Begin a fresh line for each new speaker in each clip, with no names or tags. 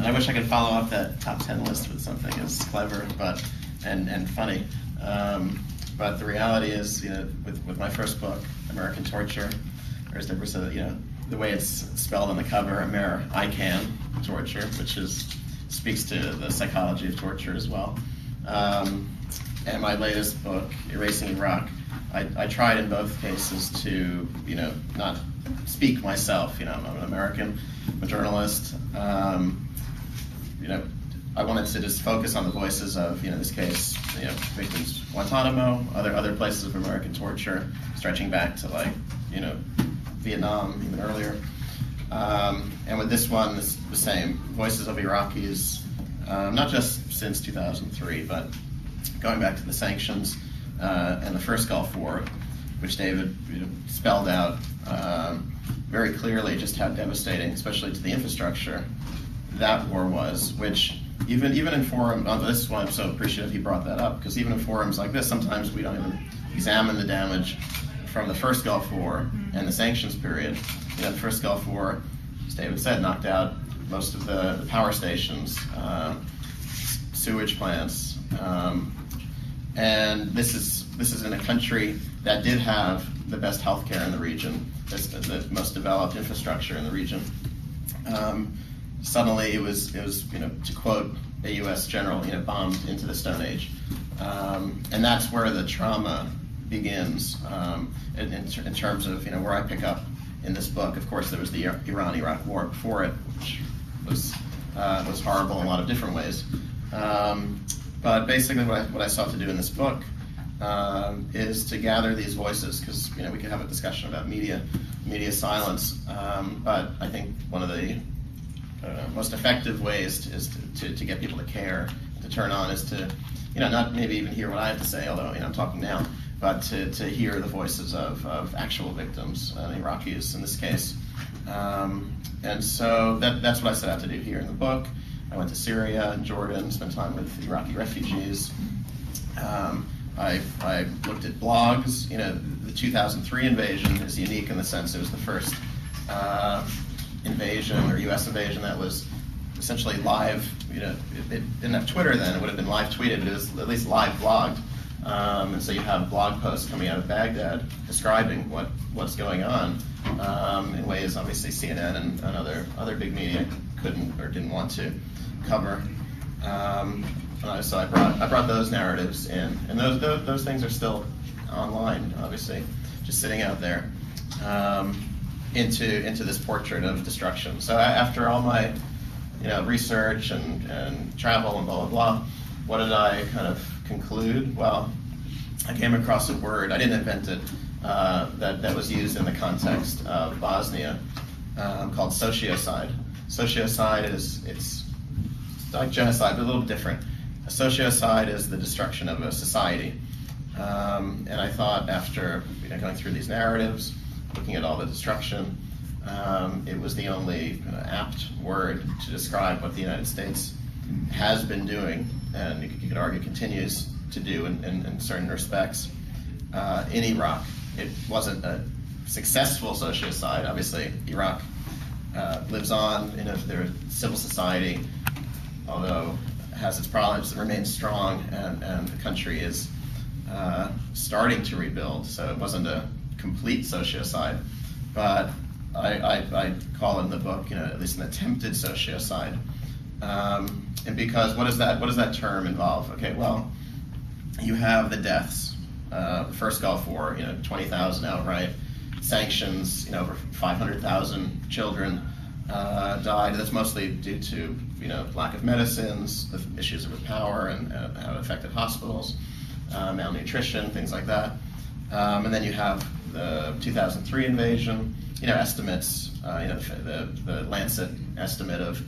And I wish I could follow up that top 10 list with something as clever and funny. But the reality is, with my first book, American Torture, there was the way it's spelled on the cover, I Can Torture, which speaks to the psychology of torture as well. And my latest book, Erasing Iraq, I tried in both cases to, not speak myself. I'm an American, I'm a journalist. I wanted to just focus on the voices of, in this case, victims of Guantanamo, other places of American torture, stretching back to Vietnam, even earlier. And with this one, it's the same. Voices of Iraqis, not just since 2003, but going back to the sanctions and the first Gulf War, which David spelled out very clearly just how devastating, especially to the infrastructure, that war was, which even in forums, this is why I'm so appreciative he brought that up, because even in forums like this, sometimes we don't even examine the damage from the first Gulf War and the sanctions period. The first Gulf War, as David said, knocked out most of the power stations, sewage plants, and this is in a country that did have the best healthcare in the region, the most developed infrastructure in the region. Suddenly, it was to quote a U.S. general, bombed into the Stone Age, and that's where the trauma begins in terms of where I pick up in this book. Of course, there was the Iran-Iraq War before it, which was horrible in a lot of different ways. But basically, what I sought to do in this book is to gather these voices, because we could have a discussion about media silence, but I think one of the most effective ways is to get people to care, to turn on, is to not maybe even hear what I have to say, although I'm talking now, but to hear the voices of actual victims, Iraqis in this case. And so that's what I set out to do here in the book. I went to Syria and Jordan, spent time with Iraqi refugees. I looked at blogs. The 2003 invasion is unique in the sense it was the first invasion or U.S. invasion that was essentially live. It didn't have Twitter then; it would have been live tweeted. But it was at least live blogged, and so you have blog posts coming out of Baghdad describing what's going on in ways obviously CNN and other big media couldn't or didn't want to cover. So I brought those narratives in, and those things are still online, obviously, just sitting out there. Into this portrait of destruction. So after all my research and travel and blah blah blah, what did I kind of conclude? Well, I came across a word, I didn't invent it, that was used in the context of Bosnia, called sociocide. Sociocide it's like genocide, but a little different. A sociocide is the destruction of a society, and I thought after going through these narratives, looking at all the destruction, it was the only apt word to describe what the United States has been doing, and you could argue continues to do in certain respects in Iraq. It wasn't a successful sociocide. Obviously, Iraq lives on in their civil society, although it has its problems, it remains strong, and the country is starting to rebuild, so it wasn't a complete sociocide, but I call it in the book, at least an attempted sociocide. And because what does that term involve? Okay, well, you have the deaths. The first Gulf War, 20,000 outright. Sanctions, over 500,000 children died. That's mostly due to lack of medicines, the issues with power and how it affected hospitals, malnutrition, things like that. And then you have the 2003 invasion. Estimates. The Lancet estimate of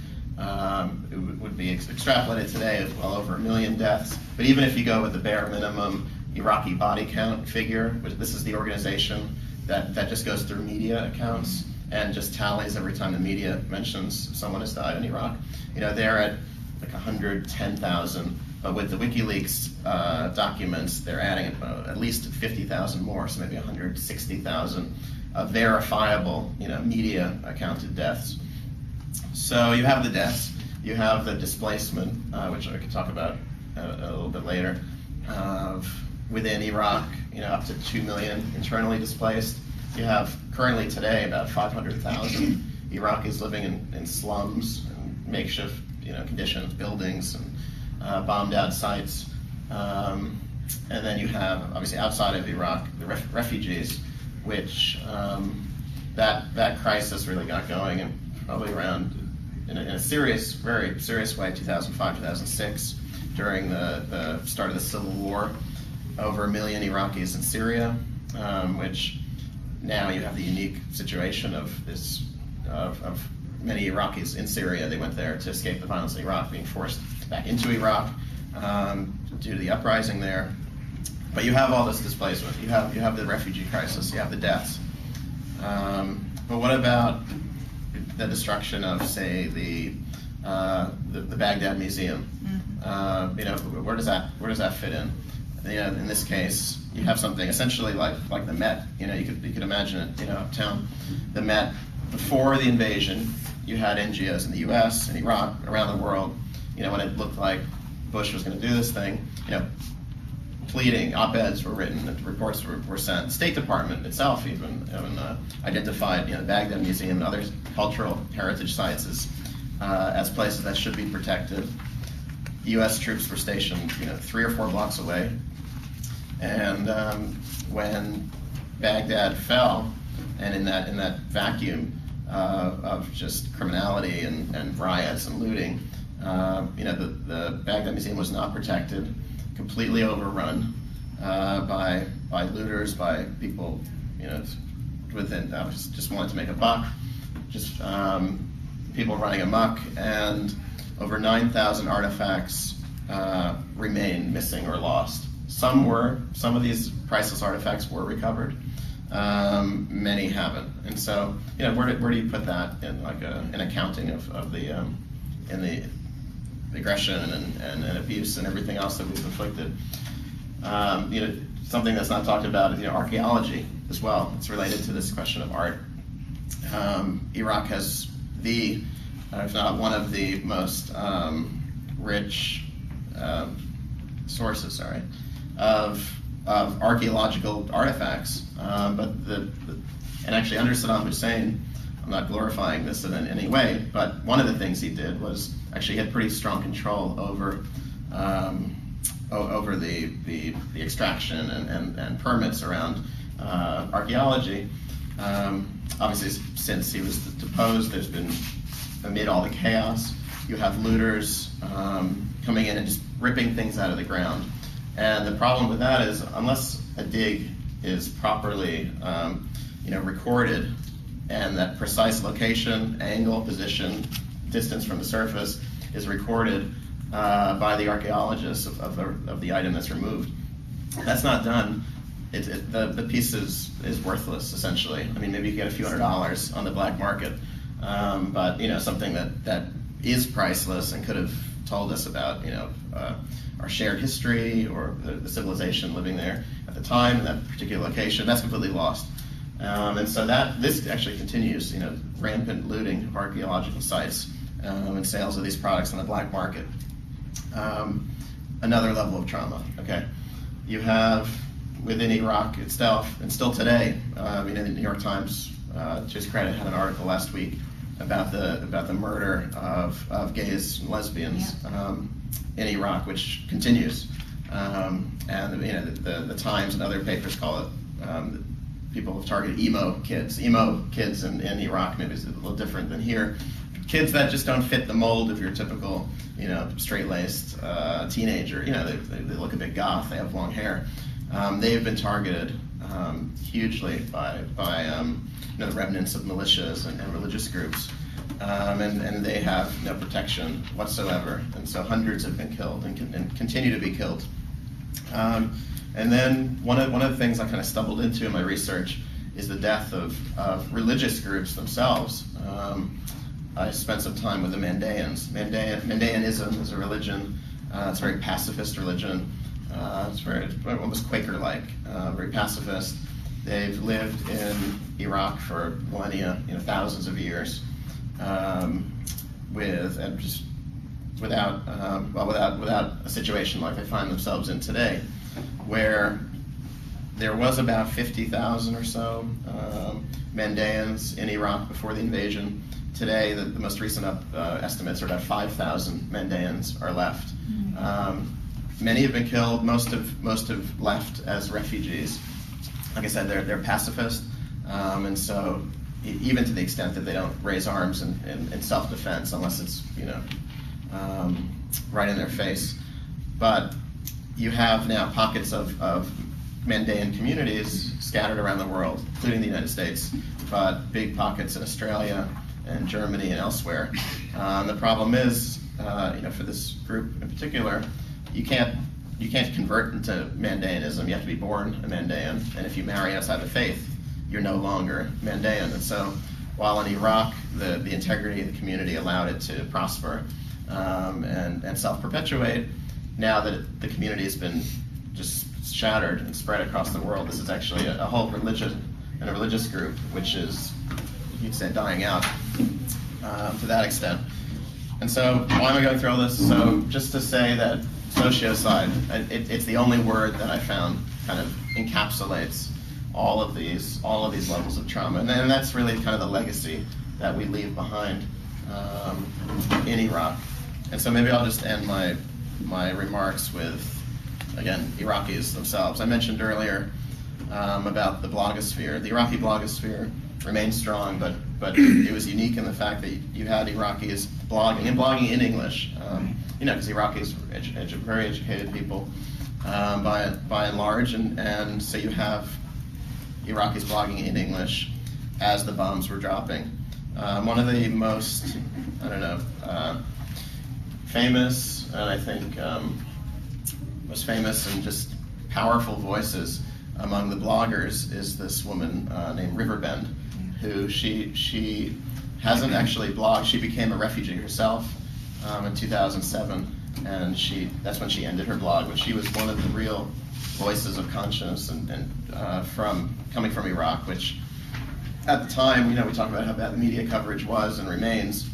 it would be extrapolated today of well over 1 million deaths. But even if you go with the bare minimum Iraqi body count figure, which this is the organization that just goes through media accounts and just tallies every time the media mentions someone has died in Iraq. They're at like 110,000. But with the WikiLeaks documents, they're adding at least 50,000 more, so maybe 160,000 verifiable, media accounted deaths. So you have the deaths. You have the displacement, which I can talk about a little bit later, of within Iraq, up to 2 million internally displaced. You have currently today about 500,000 Iraqis living in slums and makeshift conditions, buildings, and bombed out sites. And then you have, obviously outside of Iraq, the refugees, which that crisis really got going and probably around, in a serious, very serious way, 2005, 2006, during the start of the Civil War. Over 1 million Iraqis in Syria, which now you have the unique situation of many Iraqis in Syria. They went there to escape the violence in Iraq, being forced back into Iraq due to the uprising there. But you have all this displacement. You have the refugee crisis. You have the deaths. But what about the destruction of, say, the Baghdad Museum? Where does that fit in? In this case, you have something essentially like the Met. You could imagine it. Uptown, the Met. Before the invasion, you had NGOs in the U.S. and Iraq, around the world. When it looked like Bush was going to do this thing, pleading, op-eds were written, reports were sent. The State Department itself even identified the Baghdad Museum and other cultural heritage sites as places that should be protected. U.S. troops were stationed 3 or 4 blocks away. And when Baghdad fell, and in that vacuum of just criminality and riots and looting, the Baghdad Museum was not protected, completely overrun by looters, by people within just wanted to make a buck, just people running amok, and over 9,000 artifacts remain missing or lost. Some of these priceless artifacts were recovered. Many haven't, and so where do you put that in an accounting of the aggression and abuse and everything else that we've inflicted? Something that's not talked about is archaeology as well. It's related to this question of art. Iraq has if not one of the most rich sources, of archaeological artifacts. And actually under Saddam Hussein, I'm not glorifying this in any way, but one of the things he did was actually had pretty strong control over the extraction and permits around archaeology. Obviously, since he was deposed, there's been, amid all the chaos, you have looters coming in and just ripping things out of the ground. And the problem with that is, unless a dig is properly recorded, and that precise location, angle, position, distance from the surface is recorded by the archaeologists of the item that's removed, that's not done. The piece is worthless, essentially. I mean, maybe you get a few $100s on the black market, but something that is priceless and could have told us about our shared history or the civilization living there at the time in that particular location, that's completely lost. And so this actually continues, rampant looting of archaeological sites and sales of these products on the black market. Another level of trauma. Okay, you have within Iraq itself, and still today, the New York Times, to his credit, had an article last week about the murder of gays and lesbians in Iraq, which continues. And the Times and other papers call it. People have targeted emo kids. Emo kids in Iraq maybe is a little different than here. Kids that just don't fit the mold of your typical, straight-laced teenager. They look a bit goth. They have long hair. They have been targeted hugely by the remnants of militias and religious groups, and they have no protection whatsoever. And so hundreds have been killed and continue to be killed. And then one of the things I kind of stumbled into in my research is the death of religious groups themselves. I spent some time with the Mandaeans. Mandaeanism is a religion. It's a very pacifist religion. It's very almost Quaker-like, very pacifist. They've lived in Iraq for millennia, thousands of years, and just without a situation like they find themselves in today, where there was about 50,000 or so Mandaeans in Iraq before the invasion. Today, the most recent estimates are about 5,000 Mandaeans are left. Many have been killed. Most have left as refugees. Like I said, they're pacifist, and so even to the extent that they don't raise arms in self-defense unless it's right in their face. But you have now pockets of Mandaean communities scattered around the world, including the United States, but big pockets in Australia and Germany and elsewhere. The problem is, for this group in particular, you can't convert into Mandaeanism. You have to be born a Mandaean, and if you marry outside the faith, you're no longer Mandaean. And so, while in Iraq the integrity of the community allowed it to prosper and self-perpetuate, now that the community has been just shattered and spread across the world, this is actually a whole religion and a religious group which is, you'd say, dying out to that extent. And so, why am I going through all this? So, just to say that sociocide, it's the only word that I found kind of encapsulates all of these levels of trauma, and that's really kind of the legacy that we leave behind in Iraq. And so maybe I'll just end my remarks with, again, Iraqis themselves. I mentioned earlier about the blogosphere. The Iraqi blogosphere remains strong, but it was unique in the fact that you had Iraqis blogging in English. Because Iraqis are very educated people by and large, and so you have Iraqis blogging in English as the bombs were dropping. One of the most, famous, and I think most famous and just powerful voices among the bloggers is this woman named Riverbend, who she hasn't actually blogged. She became a refugee herself in 2007, and that's when she ended her blog, but she was one of the real voices of conscience and coming from Iraq, which at the time, we talk about how bad the media coverage was and remains.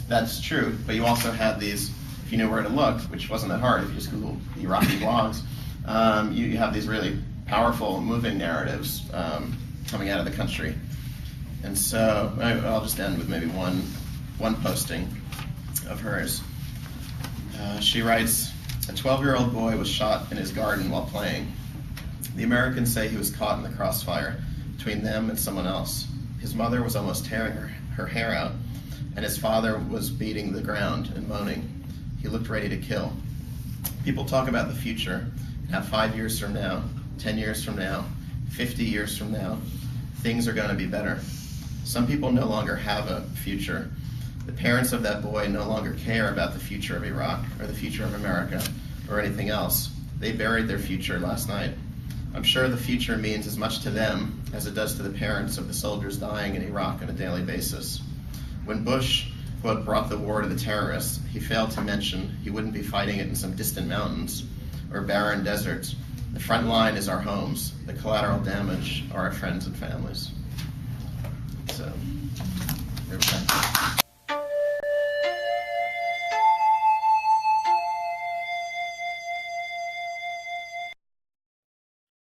That's true, but you also had these, if you knew where to look, which wasn't that hard if you just Googled Iraqi blogs, you have these really powerful, moving narratives coming out of the country. And so I'll just end with maybe one posting of hers. She writes, "A 12-year-old boy was shot in his garden while playing. The Americans say he was caught in the crossfire between them and someone else. His mother was almost tearing her hair out, and his father was beating the ground and moaning. He looked ready to kill. People talk about the future, and how 5 years from now, 10 years from now, 50 years from now, things are going to be better. Some people no longer have a future. The parents of that boy no longer care about the future of Iraq or the future of America or anything else. They buried their future last night. I'm sure the future means as much to them as it does to the parents of the soldiers dying in Iraq on a daily basis. When Bush, quote, brought the war to the terrorists, he failed to mention he wouldn't be fighting it in some distant mountains or barren deserts. The front line is our homes. The collateral damage are our friends and families." So, here we go.